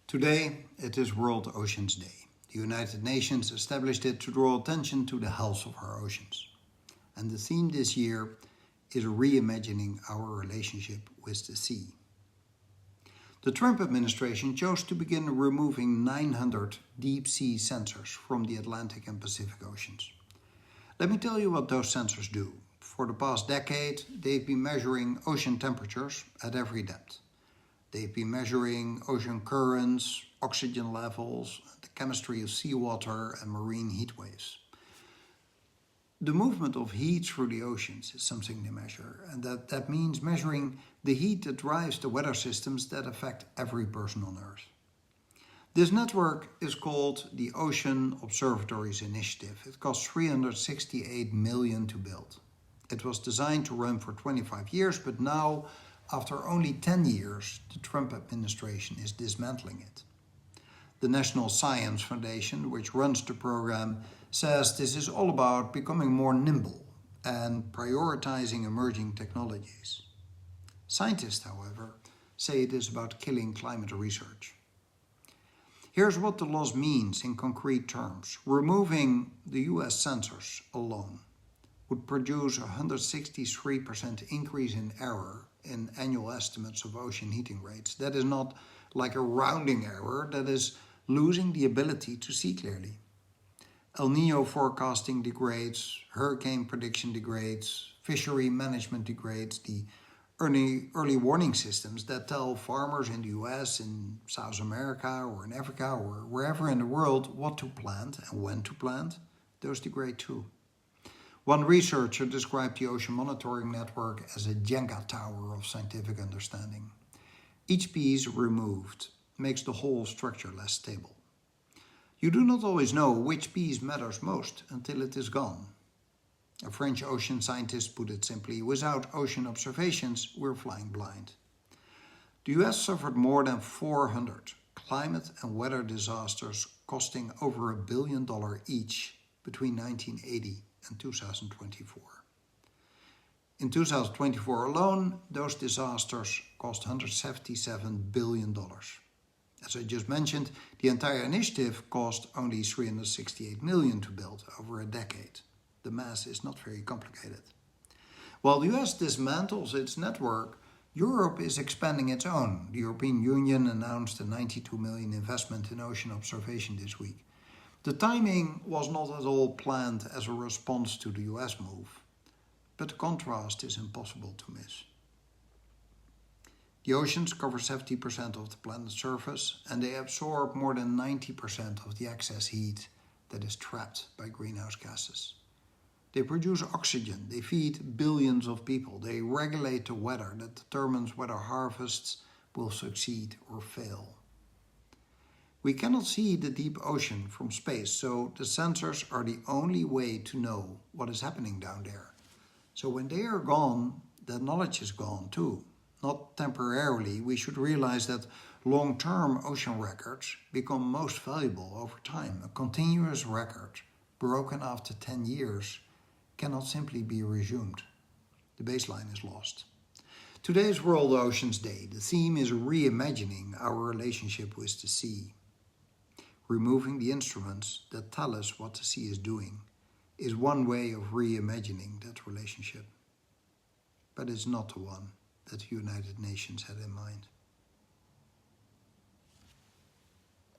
Today, it is World Oceans Day. The United Nations established it to draw attention to the health of our oceans. And the theme this year is reimagining our relationship with the sea. The Trump administration chose to begin removing 900 deep sea sensors from the Atlantic and Pacific Oceans. Let me tell you what those sensors do. For the past decade, they've been measuring ocean temperatures at every depth. They've been measuring ocean currents, oxygen levels, the chemistry of seawater and marine heat waves. The movement of heat through the oceans is something they measure, and that means measuring the heat that drives the weather systems that affect every person on Earth. This network is called the Ocean Observatories Initiative. It cost $368 million to build. It was designed to run for 25 years, but now, after only 10 years, the Trump administration is dismantling it. The National Science Foundation, which runs the program, says this is all about becoming more nimble and prioritizing emerging technologies. Scientists, however, say it is about killing climate research. Here's what the loss means in concrete terms. Removing the US sensors alone would produce a 163% increase in error in annual estimates of ocean heating rates. That is not like a rounding error, that is losing the ability to see clearly. El Nino forecasting degrades, hurricane prediction degrades, fishery management degrades, the early warning systems that tell farmers in the US, in South America, or in Africa, or wherever in the world what to plant and when to plant, those degrade too. One researcher described the ocean monitoring network as a Jenga tower of scientific understanding. Each piece removed makes the whole structure less stable. You do not always know which piece matters most until it is gone. A French ocean scientist put it simply, without ocean observations, we're flying blind. The US suffered more than 400 climate and weather disasters costing over $1 billion each between 1980 and 2024. In 2024 alone, those disasters cost $177 billion. As I just mentioned, the entire initiative cost only $368 million to build over a decade. The math is not very complicated. While the US dismantles its network, Europe is expanding its own. The European Union announced a $92 million investment in ocean observation this week. The timing was not at all planned as a response to the US move, but the contrast is impossible to miss. The oceans cover 70% of the planet's surface, and they absorb more than 90% of the excess heat that is trapped by greenhouse gases. They produce oxygen, they feed billions of people, they regulate the weather that determines whether harvests will succeed or fail. We cannot see the deep ocean from space, so the sensors are the only way to know what is happening down there. So when they are gone, that knowledge is gone too. Not temporarily, we should realize that long-term ocean records become most valuable over time. A continuous record, broken after 10 years, cannot simply be resumed. The baseline is lost. Today is World Oceans Day. The theme is reimagining our relationship with the sea. Removing the instruments that tell us what the sea is doing is one way of reimagining that relationship. But it's not the one that the United Nations had in mind.